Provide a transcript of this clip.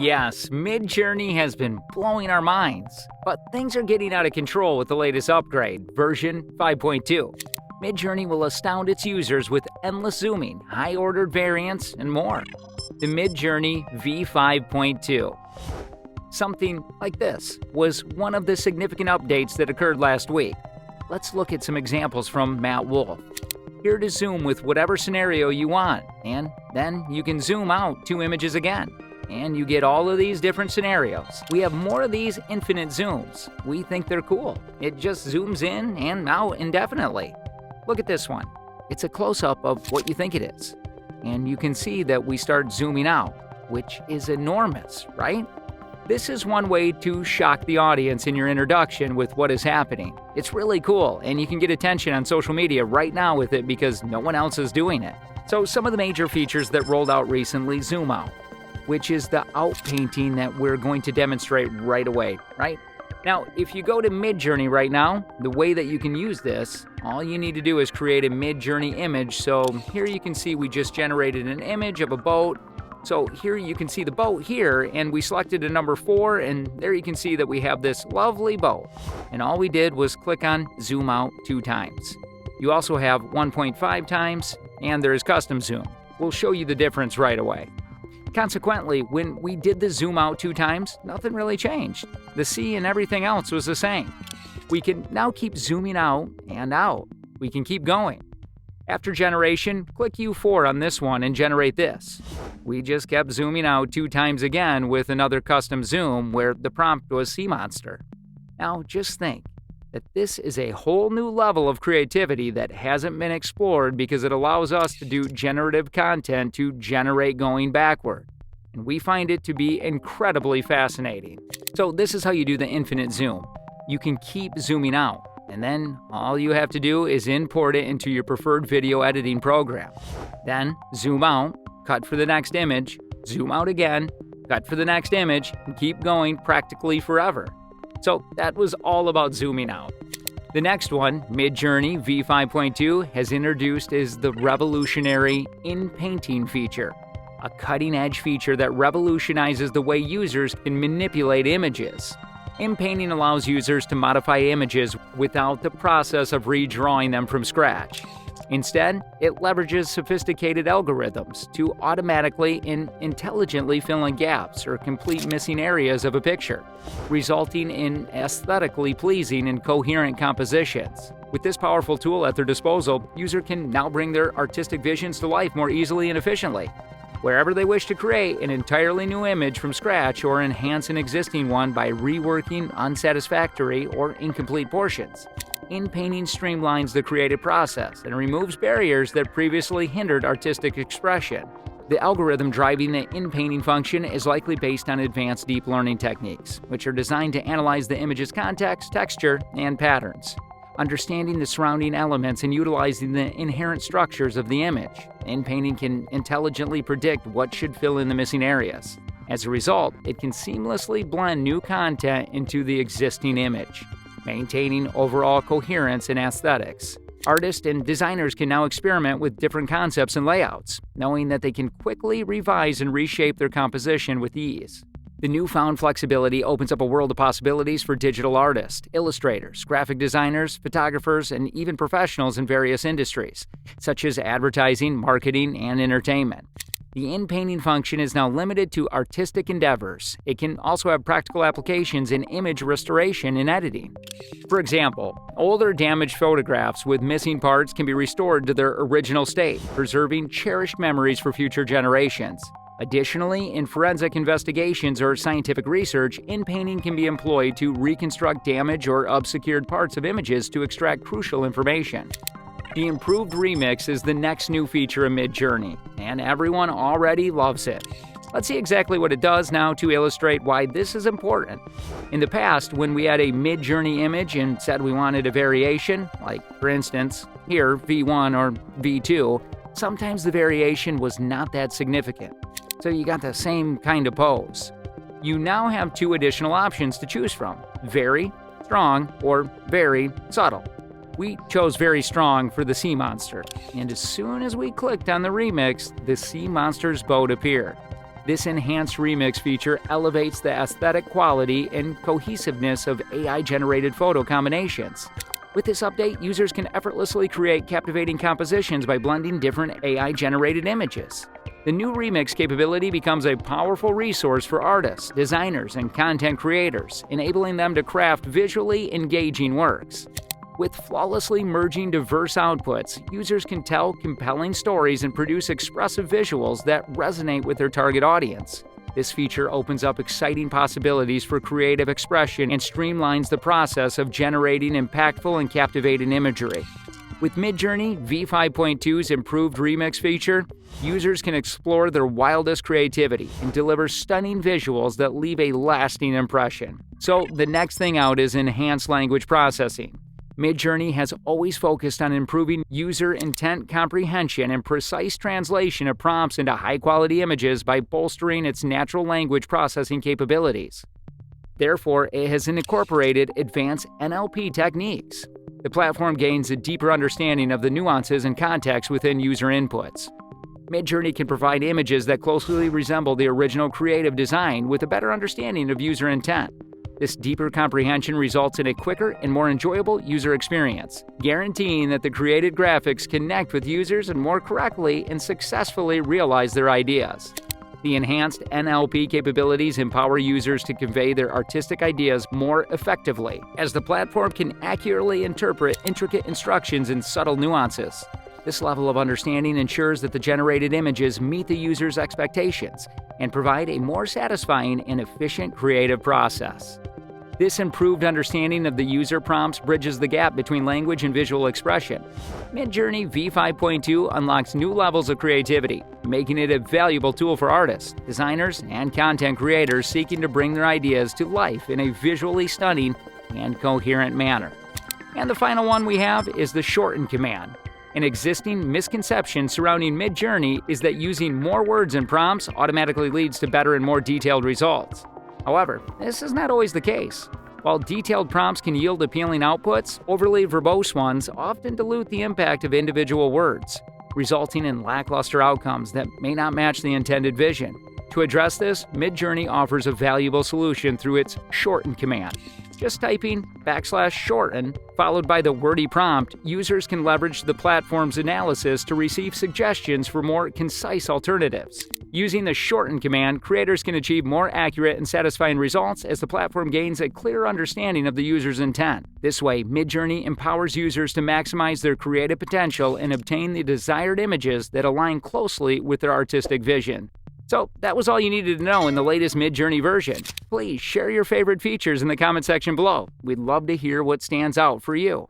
Yes, Midjourney has been blowing our minds, but things are getting out of control with the latest upgrade, version 5.2. Midjourney will astound its users with endless zooming, high-ordered variants, and more. The Midjourney V5.2. Something like this was one of the significant updates that occurred last week. Let's look at some examples from Matt Wolf. Here to zoom with whatever scenario you want, and then you can zoom out 2 images again. And you get all of these different scenarios. We have more of these infinite zooms. We think they're cool. It just zooms in and out indefinitely. Look at this one. It's a close-up of what you think it is. And you can see that we start zooming out, which is enormous, right? This is one way to shock the audience in your introduction with what is happening. It's really cool, and you can get attention on social media right now with it because no one else is doing it. So some of the major features that rolled out recently: zoom out, which is the outpainting that we're going to demonstrate right away, right? Now, if you go to Midjourney right now, the way that you can use this, all you need to do is create a Midjourney image. So here you can see we just generated an image of a boat. So here you can see the boat here, and we selected a number 4, and there you can see that we have this lovely boat. And all we did was click on zoom out 2 times. You also have 1.5 times, and there is custom zoom. We'll show you the difference right away. Consequently, when we did the zoom out 2 times, nothing really changed. The sea and everything else was the same. We can now keep zooming out and out. We can keep going. After generation, click U4 on this one and generate this. We just kept zooming out 2 times again with another custom zoom where the prompt was sea monster. Now just think that this is a whole new level of creativity that hasn't been explored because it allows us to do generative content to generate going backward. And we find it to be incredibly fascinating. So this is how you do the infinite zoom. You can keep zooming out, and then all you have to do is import it into your preferred video editing program. Then zoom out, cut for the next image, zoom out again, cut for the next image, and keep going practically forever. So that was all about zooming out. The next one, Midjourney V5.2, has introduced is the revolutionary in-painting feature, a cutting-edge feature that revolutionizes the way users can manipulate images. In-painting allows users to modify images without the process of redrawing them from scratch. Instead, it leverages sophisticated algorithms to automatically and intelligently fill in gaps or complete missing areas of a picture, resulting in aesthetically pleasing and coherent compositions. With this powerful tool at their disposal, users can now bring their artistic visions to life more easily and efficiently. Wherever they wish to create an entirely new image from scratch or enhance an existing one by reworking unsatisfactory or incomplete portions. In-painting streamlines the creative process and removes barriers that previously hindered artistic expression. The algorithm driving the in-painting function is likely based on advanced deep learning techniques, which are designed to analyze the image's context, texture, and patterns. Understanding the surrounding elements and utilizing the inherent structures of the image, in-painting can intelligently predict what should fill in the missing areas. As a result, it can seamlessly blend new content into the existing image, maintaining overall coherence and aesthetics. Artists and designers can now experiment with different concepts and layouts, knowing that they can quickly revise and reshape their composition with ease. The newfound flexibility opens up a world of possibilities for digital artists, illustrators, graphic designers, photographers, and even professionals in various industries, such as advertising, marketing, and entertainment. The in-painting function is now limited to artistic endeavors. It can also have practical applications in image restoration and editing. For example, older damaged photographs with missing parts can be restored to their original state, preserving cherished memories for future generations. Additionally, in forensic investigations or scientific research, in-painting can be employed to reconstruct damaged or obscured parts of images to extract crucial information. The improved remix is the next new feature of Midjourney, and everyone already loves it. Let's see exactly what it does now to illustrate why this is important. In the past, when we had a Midjourney image and said we wanted a variation, like for instance, here V1 or V2, sometimes the variation was not that significant. So you got the same kind of pose. You now have 2 additional options to choose from: very strong or very subtle. We chose very strong for the sea monster, and as soon as we clicked on the remix, the sea monster's boat appeared. This enhanced remix feature elevates the aesthetic quality and cohesiveness of AI-generated photo combinations. With this update, users can effortlessly create captivating compositions by blending different AI-generated images. The new remix capability becomes a powerful resource for artists, designers, and content creators, enabling them to craft visually engaging works. With flawlessly merging diverse outputs, users can tell compelling stories and produce expressive visuals that resonate with their target audience. This feature opens up exciting possibilities for creative expression and streamlines the process of generating impactful and captivating imagery. With Midjourney V5.2's improved remix feature, users can explore their wildest creativity and deliver stunning visuals that leave a lasting impression. So, the next thing out is enhanced language processing. Midjourney has always focused on improving user intent comprehension and precise translation of prompts into high-quality images by bolstering its natural language processing capabilities. Therefore, it has incorporated advanced NLP techniques. The platform gains a deeper understanding of the nuances and context within user inputs. Midjourney can provide images that closely resemble the original creative design with a better understanding of user intent. This deeper comprehension results in a quicker and more enjoyable user experience, guaranteeing that the created graphics connect with users and more correctly and successfully realize their ideas. The enhanced NLP capabilities empower users to convey their artistic ideas more effectively, as the platform can accurately interpret intricate instructions and subtle nuances. This level of understanding ensures that the generated images meet the user's expectations and provide a more satisfying and efficient creative process. This improved understanding of the user prompts bridges the gap between language and visual expression. Midjourney V5.2 unlocks new levels of creativity, making it a valuable tool for artists, designers, and content creators seeking to bring their ideas to life in a visually stunning and coherent manner. And the final one we have is the shorten command. An existing misconception surrounding Midjourney is that using more words and prompts automatically leads to better and more detailed results. However, this is not always the case. While detailed prompts can yield appealing outputs, overly verbose ones often dilute the impact of individual words, resulting in lackluster outcomes that may not match the intended vision. To address this, Midjourney offers a valuable solution through its shorten command. Just typing \shorten followed by the wordy prompt, users can leverage the platform's analysis to receive suggestions for more concise alternatives. Using the shorten command, creators can achieve more accurate and satisfying results as the platform gains a clearer understanding of the user's intent. This way, Midjourney empowers users to maximize their creative potential and obtain the desired images that align closely with their artistic vision. So, that was all you needed to know in the latest Midjourney version. Please share your favorite features in the comment section below. We'd love to hear what stands out for you.